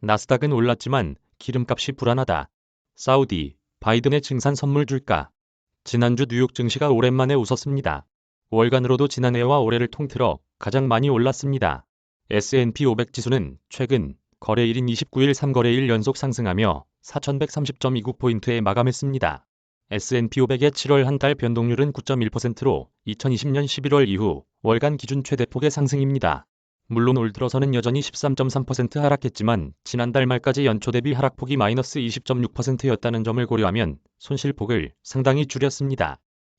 나스닥은 올랐지만 기름값이 불안하다. 사우디, 바이든의 증산 선물 줄까? 지난주 뉴욕 증시가 오랜만에 웃었습니다. 월간으로도 지난해와 올해를 통틀어 가장 많이 올랐습니다. S&P 500 지수는 최근 거래일인 29일 3거래일 연속 상승하며 4130.29포인트에 마감했습니다. S&P 500의 7월 한 달 변동률은 9.1%로 2020년 11월 이후 월간 기준 최대폭의 상승입니다. 물론 올 들어서는 여전히 13.3% 하락했지만 지난달 말까지 연초 대비 하락폭이 마이너스 20.6%였다는 점을 고려하면 손실폭을 상당히 줄였습니다.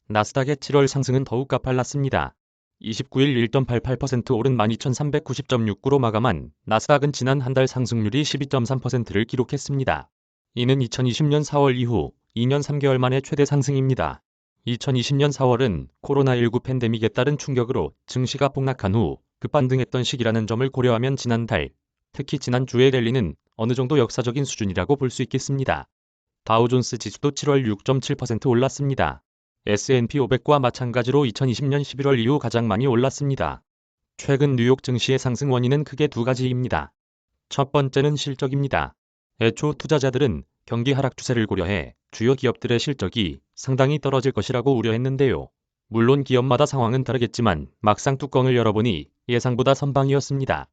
나스닥의 7월 상승은 더욱 가팔랐습니다. 29일 1.88% 오른 12,390.69로 마감한 나스닥은 지난 한 달 상승률이 12.3%를 기록했습니다. 이는 2020년 4월 이후 2년 3개월 만의 최대 상승입니다. 2020년 4월은 코로나19 팬데믹에 따른 충격으로 증시가 폭락한 후 급반등했던 시기라는 점을 고려하면 지난달, 특히 지난주의 랠리는 어느 정도 역사적인 수준이라고 볼 수 있겠습니다. 다우존스 지수도 7월 6.7% 올랐습니다. S&P 500과 마찬가지로 2020년 11월 이후 가장 많이 올랐습니다. 최근 뉴욕 증시의 상승 원인은 크게 두 가지입니다. 첫 번째는 실적입니다. 애초 투자자들은 경기 하락 추세를 고려해 주요 기업들의 실적이 상당히 떨어질 것이라고 우려했는데요. 물론 기업마다 상황은 다르겠지만 막상 뚜껑을 열어보니 예상보다 선방이었습니다.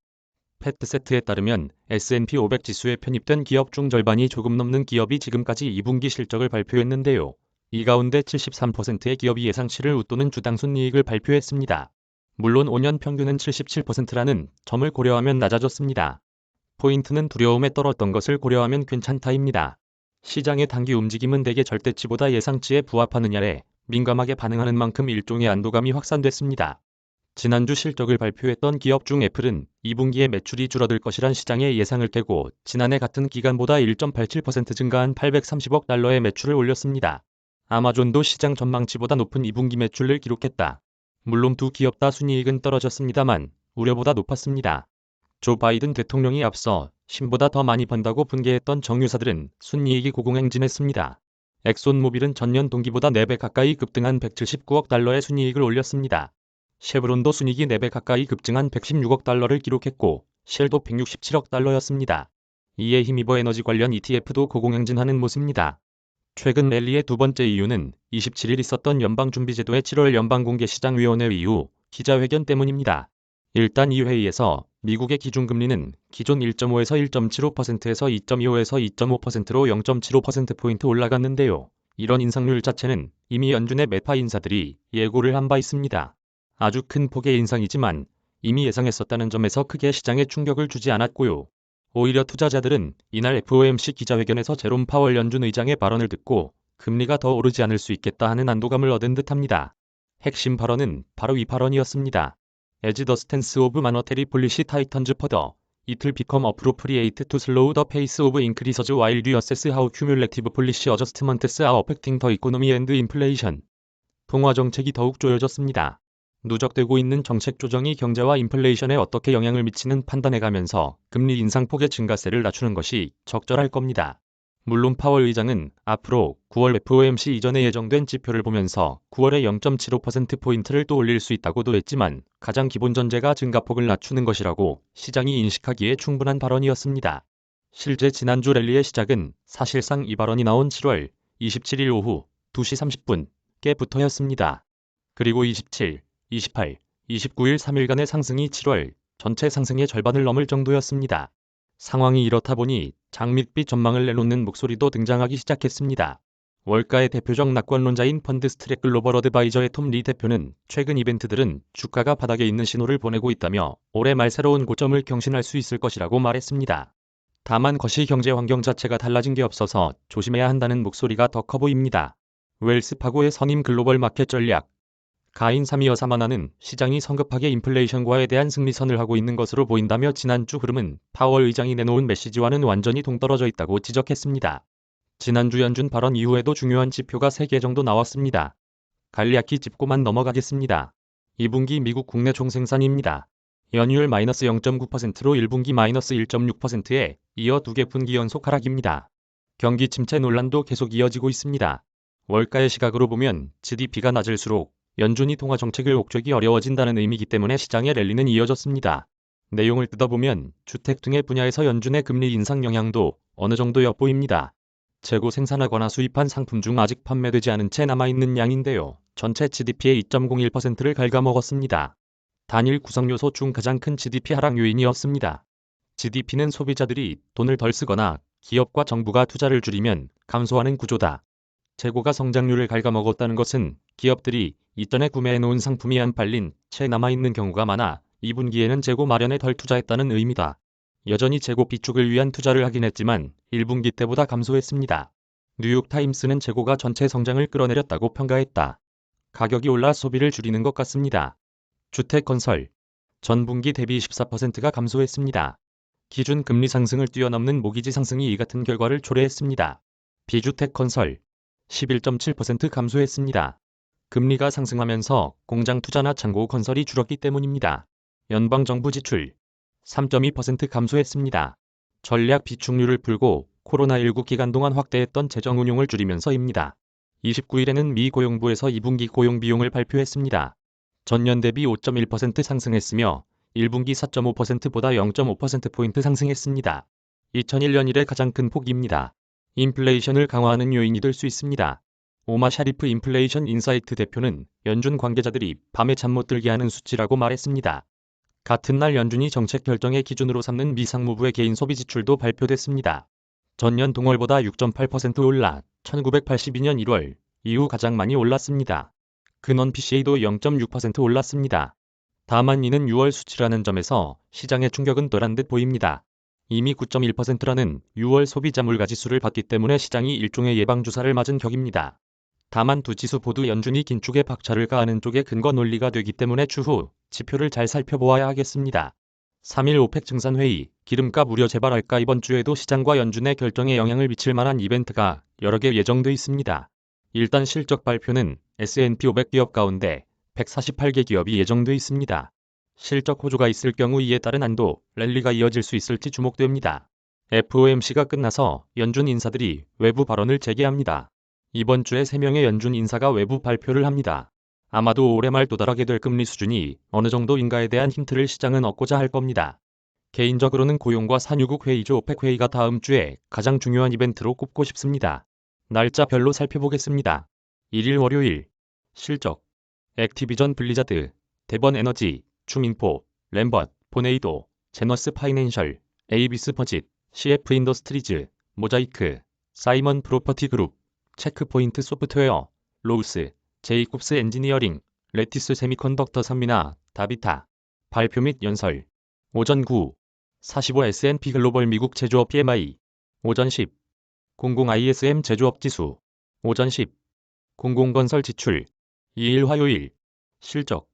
팩트세트에 따르면 S&P 500 지수에 편입된 기업 중 절반이 조금 넘는 기업이 지금까지 2분기 실적을 발표했는데요. 이 가운데 73%의 기업이 예상치를 웃도는 주당순이익을 발표했습니다. 물론 5년 평균은 77%라는 점을 고려하면 낮아졌습니다. 포인트는 두려움에 떨었던 것을 고려하면 괜찮다입니다. 시장의 단기 움직임은 대개 절대치보다 예상치에 부합하느냐에 민감하게 반응하는 만큼 일종의 안도감이 확산됐습니다. 지난주 실적을 발표했던 기업 중 애플은 2분기에 매출이 줄어들 것이란 시장의 예상을 깨고 지난해 같은 기간보다 1.87% 증가한 830억 달러의 매출을 올렸습니다. 아마존도 시장 전망치보다 높은 2분기 매출을 기록했다. 물론 두 기업 다 순이익은 떨어졌습니다만 우려보다 높았습니다. 조 바이든 대통령이 앞서 신보다 더 많이 번다고 분개했던 정유사들은 순이익이 고공행진했습니다. 엑손모빌은 전년 동기보다 4배 가까이 급등한 179억 달러의 순이익을 올렸습니다. 쉐브론도 순이익이 4배 가까이 급증한 116억 달러를 기록했고 쉘도 167억 달러였습니다. 이에 힘입어 에너지 관련 ETF도 고공행진하는 모습입니다. 최근 랠리의 두 번째 이유는 27일 있었던 연방준비제도의 7월 연방공개시장위원회 이후 기자회견 때문입니다. 일단 이 회의에서 미국의 기준금리는 기존 1.5에서 1.75%에서 2.25에서 2.5%로 0.75%포인트 올라갔는데요. 이런 인상률 자체는 이미 연준의 매파 인사들이 예고를 한 바 있습니다. 아주 큰 폭의 인상이지만 이미 예상했었다는 점에서 크게 시장에 충격을 주지 않았고요. 오히려 투자자들은 이날 FOMC 기자회견에서 제롬 파월 연준 의장의 발언을 듣고 금리가 더 오르지 않을 수 있겠다 하는 안도감을 얻은 듯합니다. 핵심 발언은 바로 이 발언이었습니다. As the stance of monetary policy tightens further, it will become appropriate to slow the pace of increases while reassess how cumulative policy adjustments are affecting the economy and inflation. 통화 정책이 더욱 조여졌습니다. 누적되고 있는 정책 조정이 경제와 인플레이션에 어떻게 영향을 미치는 판단해가면서 금리 인상폭의 증가세를 낮추는 것이 적절할 겁니다. 물론 파월 의장은 앞으로 9월 FOMC 이전에 예정된 지표를 보면서 9월에 0.75%포인트를 또 올릴 수 있다고도 했지만 가장 기본 전제가 증가폭을 낮추는 것이라고 시장이 인식하기에 충분한 발언이었습니다. 실제 지난주 랠리의 시작은 사실상 이 발언이 나온 7월 27일 오후 2시 30분께부터였습니다. 그리고 27, 28, 29일 3일간의 상승이 7월 전체 상승의 절반을 넘을 정도였습니다. 상황이 이렇다 보니 장밋빛 전망을 내놓는 목소리도 등장하기 시작했습니다. 월가의 대표적 낙관론자인 펀드스트랙 글로벌 어드바이저의 톰 리 대표는 최근 이벤트들은 주가가 바닥에 있는 신호를 보내고 있다며 올해 말 새로운 고점을 경신할 수 있을 것이라고 말했습니다. 다만 거시 경제 환경 자체가 달라진 게 없어서 조심해야 한다는 목소리가 더 커 보입니다. 웰스파고의 선임 글로벌 마켓 전략 가인 사미어사마나는 시장이 성급하게 인플레이션과에 대한 승리선을 하고 있는 것으로 보인다며 지난주 흐름은 파월 의장이 내놓은 메시지와는 완전히 동떨어져 있다고 지적했습니다. 지난주 연준 발언 이후에도 중요한 지표가 3개 정도 나왔습니다. 간략히 짚고만 넘어가겠습니다. 2분기 미국 국내 총생산입니다. 연이율 마이너스 0.9%로 1분기 마이너스 1.6%에 이어 2개 분기 연속 하락입니다. 경기 침체 논란도 계속 이어지고 있습니다. 월가의 시각으로 보면 GDP가 낮을수록 연준이 통화 정책을 옥죄기 어려워진다는 의미이기 때문에 시장의 랠리는 이어졌습니다. 내용을 뜯어보면 주택 등의 분야에서 연준의 금리 인상 영향도 어느 정도 엿보입니다. 재고 생산하거나 수입한 상품 중 아직 판매되지 않은 채 남아있는 양인데요. 전체 GDP의 2.01%를 갉아먹었습니다. 단일 구성 요소 중 가장 큰 GDP 하락 요인이었습니다. GDP는 소비자들이 돈을 덜 쓰거나 기업과 정부가 투자를 줄이면 감소하는 구조다. 재고가 성장률을 갉아먹었다는 것은 기업들이 이전에 구매해놓은 상품이 안 팔린 채 남아있는 경우가 많아 2분기에는 재고 마련에 덜 투자했다는 의미다. 여전히 재고 비축을 위한 투자를 하긴 했지만 1분기 때보다 감소했습니다. 뉴욕타임스는 재고가 전체 성장을 끌어내렸다고 평가했다. 가격이 올라 소비를 줄이는 것 같습니다. 주택건설 전분기 대비 14%가 감소했습니다. 기준 금리 상승을 뛰어넘는 모기지 상승이 이 같은 결과를 초래했습니다. 비주택건설 11.7% 감소했습니다. 금리가 상승하면서 공장 투자나 창고 건설이 줄었기 때문입니다. 연방정부 지출 3.2% 감소했습니다. 전략 비축률을 풀고 코로나19 기간 동안 확대했던 재정 운용을 줄이면서입니다. 29일에는 미 고용부에서 2분기 고용 비용을 발표했습니다. 전년 대비 5.1% 상승했으며 1분기 4.5%보다 0.5%포인트 상승했습니다. 2001년 이래 가장 큰 폭입니다. 인플레이션을 강화하는 요인이 될 수 있습니다. 오마 샤리프 인플레이션 인사이트 대표는 연준 관계자들이 밤에 잠 못 들게 하는 수치라고 말했습니다. 같은 날 연준이 정책 결정의 기준으로 삼는 미 상무부의 개인 소비 지출도 발표됐습니다. 전년 동월보다 6.8% 올라 1982년 1월 이후 가장 많이 올랐습니다. 근원 PCA도 0.6% 올랐습니다. 다만 이는 6월 수치라는 점에서 시장의 충격은 덜한 듯 보입니다. 이미 9.1%라는 6월 소비자 물가지수를 봤기 때문에 시장이 일종의 예방주사를 맞은 격입니다. 다만 두 지수 모두 연준이 긴축에 박차를 가하는 쪽의 근거 논리가 되기 때문에 추후 지표를 잘 살펴보아야 하겠습니다. 3일 오펙 증산회의, 기름값 우려 재발할까? 이번 주에도 시장과 연준의 결정에 영향을 미칠 만한 이벤트가 여러 개 예정돼 있습니다. 일단 실적 발표는 S&P 500 기업 가운데 148개 기업이 예정돼 있습니다. 실적 호조가 있을 경우 이에 따른 안도, 랠리가 이어질 수 있을지 주목됩니다. FOMC가 끝나서 연준 인사들이 외부 발언을 재개합니다. 이번 주에 3명의 연준 인사가 외부 발표를 합니다. 아마도 올해 말 도달하게 될 금리 수준이 어느 정도인가에 대한 힌트를 시장은 얻고자 할 겁니다. 개인적으로는 고용과 산유국 회의죠. 오펙 회의가 다음 주에 가장 중요한 이벤트로 꼽고 싶습니다. 날짜별로 살펴보겠습니다. 1일 월요일 실적 액티비전 블리자드, 대번 에너지, 추민포, 램벗, 보네이도, 제너스 파이낸셜, 에이비스 버짓, CF 인더스트리즈, 모자이크, 사이먼 프로퍼티 그룹, 체크포인트 소프트웨어, 로우스, 제이콥스 엔지니어링, 레티스 세미컨덕터 산미나, 다비타. 발표 및 연설. 오전 9. 45 S&P 글로벌 미국 제조업 PMI. 오전 10. 00 ISM 제조업 지수. 오전 10. 00 건설 지출. 2일 화요일. 실적.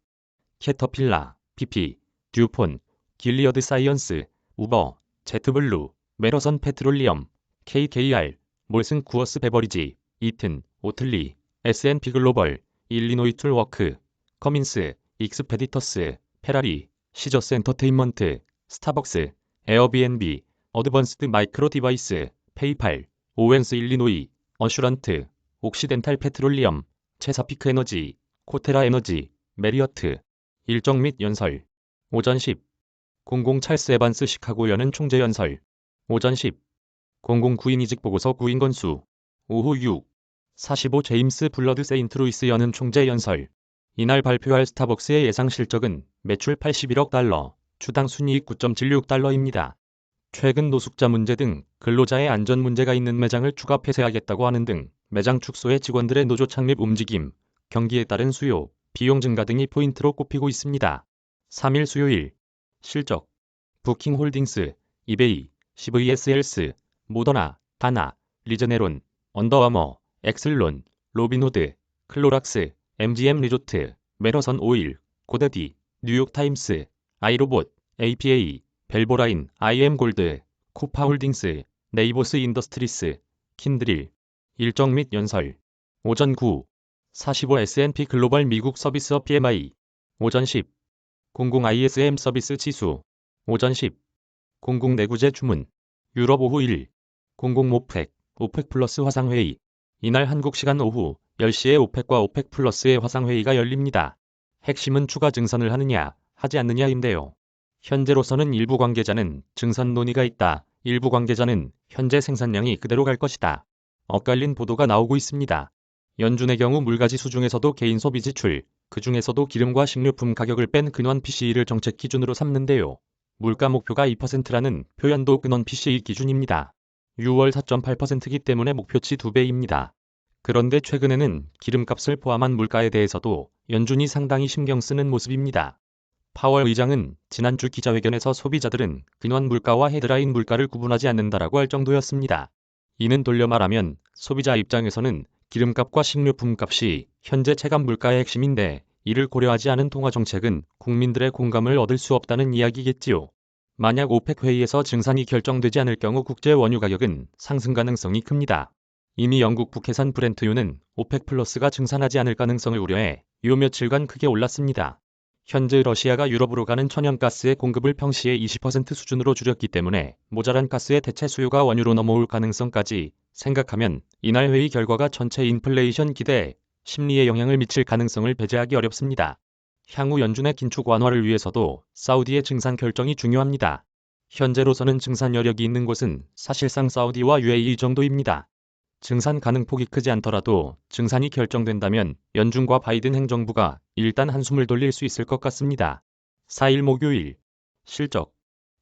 캐터필라, PP, 듀폰, 길리어드 사이언스, 우버, 제트블루, 메러선 페트롤리엄, KKR, 몰슨 쿠어스 베버리지, 이튼, 오틀리, S&P 글로벌, 일리노이 툴워크, 커민스, 익스페디터스, 페라리, 시저스 엔터테인먼트, 스타벅스, 에어비앤비, 어드밴스드 마이크로 디바이스, 페이팔, 오웬스 일리노이, 어슈런트, 옥시덴탈 페트롤리엄, 체사피크 에너지, 코테라 에너지, 메리어트. 일정 및 연설. 오전 10. 00 찰스 에반스 시카고 연은 총재 연설. 오전 10. 00 구인 이직 보고서 구인 건수. 오후 6. 45 제임스 블러드 세인트루이스 연은 총재 연설. 이날 발표할 스타벅스의 예상 실적은 매출 81억 달러, 주당 순이익 9.76달러입니다. 최근 노숙자 문제 등 근로자의 안전 문제가 있는 매장을 추가 폐쇄하겠다고 하는 등 매장 축소에 직원들의 노조 창립 움직임, 경기에 따른 수요, 비용 증가 등이 포인트로 꼽히고 있습니다. 3일 수요일. 실적. 부킹홀딩스, 이베이, CVS 헬스, 모더나, 다나, 리저네론, 언더아머, 엑슬론, 로빈후드, 클로락스, MGM 리조트, 메러선 오일, 고데디, 뉴욕타임스, 아이로봇, APA, 벨보라인, IM골드, 코파홀딩스, 네이버스 인더스트리스, 킨드릴. 일정 및 연설. 오전 9. 45 S&P 글로벌 미국 서비스업 PMI. 오전 10. 00 ISM 서비스 지수. 오전 10. 00 내구재 주문. 유럽 오후 1. 00 오펙 플러스 화상회의. 이날 한국 시간 오후 10시에 오펙과 오펙 플러스의 화상회의가 열립니다. 핵심은 추가 증산을 하느냐, 하지 않느냐인데요. 현재로서는 일부 관계자는 증산 논의가 있다. 일부 관계자는 현재 생산량이 그대로 갈 것이다. 엇갈린 보도가 나오고 있습니다. 연준의 경우 물가지수 중에서도 개인 소비 지출, 그 중에서도 기름과 식료품 가격을 뺀 근원 PCE를 정책 기준으로 삼는데요. 물가 목표가 2%라는 표현도 근원 PCE 기준입니다. 6월 4.8%이기 때문에 목표치 2배입니다. 그런데 최근에는 기름값을 포함한 물가에 대해서도 연준이 상당히 신경 쓰는 모습입니다. 파월 의장은 지난주 기자회견에서 소비자들은 근원 물가와 헤드라인 물가를 구분하지 않는다라고 할 정도였습니다. 이는 돌려 말하면 소비자 입장에서는 기름값과 식료품 값이 현재 체감 물가의 핵심인데 이를 고려하지 않은 통화정책은 국민들의 공감을 얻을 수 없다는 이야기겠지요. 만약 오펙 회의에서 증산이 결정되지 않을 경우 국제 원유 가격은 상승 가능성이 큽니다. 이미 영국 북해산 브렌트유는 오펙 플러스가 증산하지 않을 가능성을 우려해 요 며칠간 크게 올랐습니다. 현재 러시아가 유럽으로 가는 천연가스의 공급을 평시에 20% 수준으로 줄였기 때문에 모자란 가스의 대체 수요가 원유로 넘어올 가능성까지 생각하면 이날 회의 결과가 전체 인플레이션 기대 심리에 영향을 미칠 가능성을 배제하기 어렵습니다. 향후 연준의 긴축 완화를 위해서도 사우디의 증산 결정이 중요합니다. 현재로서는 증산 여력이 있는 곳은 사실상 사우디와 UAE 정도입니다. 증산 가능폭이 크지 않더라도 증산이 결정된다면 연준과 바이든 행정부가 일단 한숨을 돌릴 수 있을 것 같습니다. 4일 목요일 실적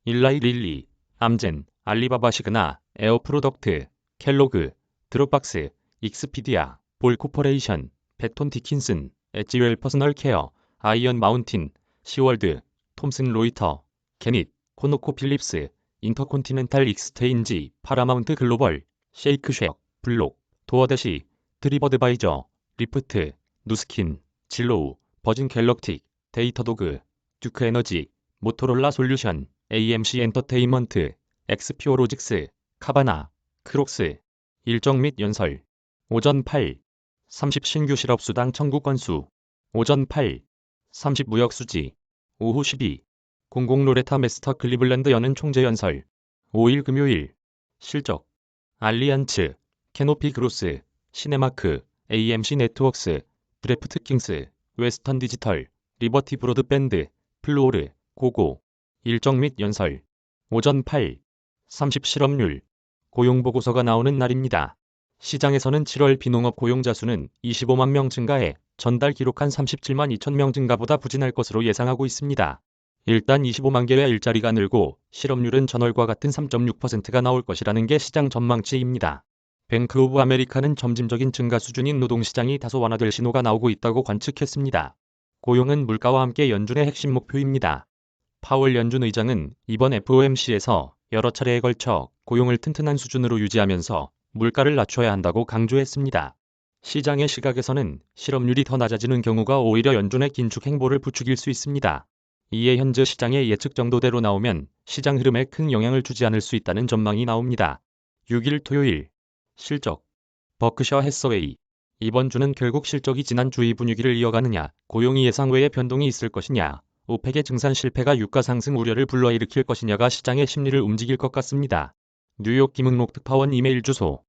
일라이 릴리, 암젠, 알리바바 시그나, 에어프로덕트, 켈로그, 드롭박스, 익스피디아, 볼 코퍼레이션, 베톤 디킨슨, 엣지웰 퍼스널 케어, 아이언 마운틴, 시월드, 톰슨 로이터, 케닛, 코노코 필립스, 인터콘티넨탈 익스체인지, 파라마운트 글로벌, 쉐이크쉑, 블록, 도어대시, 트리버드바이저, 리프트, 누스킨, 진로우, 버진 갤럭틱, 데이터도그, 듀크 에너지, 모토롤라 솔루션, AMC 엔터테인먼트, 엑스피오로직스, 카바나, 크록스. 일정 및 연설. 오전 8. 30 신규 실업 수당 청구 건수. 오전 8. 30 무역 수지. 오후 12. 공공 로레타 메스터 클리블랜드 연은 총재 연설. 5일 금요일. 실적. 알리안츠, 캐노피 그로스, 시네마크, AMC 네트워크스, 드래프트 킹스, 웨스턴 디지털, 리버티 브로드밴드, 플로어르, 고고. 일정 및 연설. 오전 8. 30 실업률. 고용보고서가 나오는 날입니다. 시장에서는 7월 비농업 고용자 수는 25만 명 증가해 전달 기록한 37만 2천 명 증가보다 부진할 것으로 예상하고 있습니다. 일단 25만 개의 일자리가 늘고 실업률은 전월과 같은 3.6%가 나올 것이라는 게 시장 전망치입니다. 뱅크 오브 아메리카는 점진적인 증가 수준인 노동시장이 다소 완화될 신호가 나오고 있다고 관측했습니다. 고용은 물가와 함께 연준의 핵심 목표입니다. 파월 연준 의장은 이번 FOMC에서 여러 차례에 걸쳐 고용을 튼튼한 수준으로 유지하면서 물가를 낮춰야 한다고 강조했습니다. 시장의 시각에서는 실업률이 더 낮아지는 경우가 오히려 연준의 긴축 행보를 부추길 수 있습니다. 이에 현재 시장의 예측 정도대로 나오면 시장 흐름에 큰 영향을 주지 않을 수 있다는 전망이 나옵니다. 6일 토요일. 실적. 버크셔 해서웨이. 이번 주는 결국 실적이 지난주의 분위기를 이어가느냐, 고용이 예상 외의 변동이 있을 것이냐, 오펙의 증산 실패가 유가 상승 우려를 불러일으킬 것이냐가 시장의 심리를 움직일 것 같습니다. 뉴욕 김은목 특파원 이메일 주소.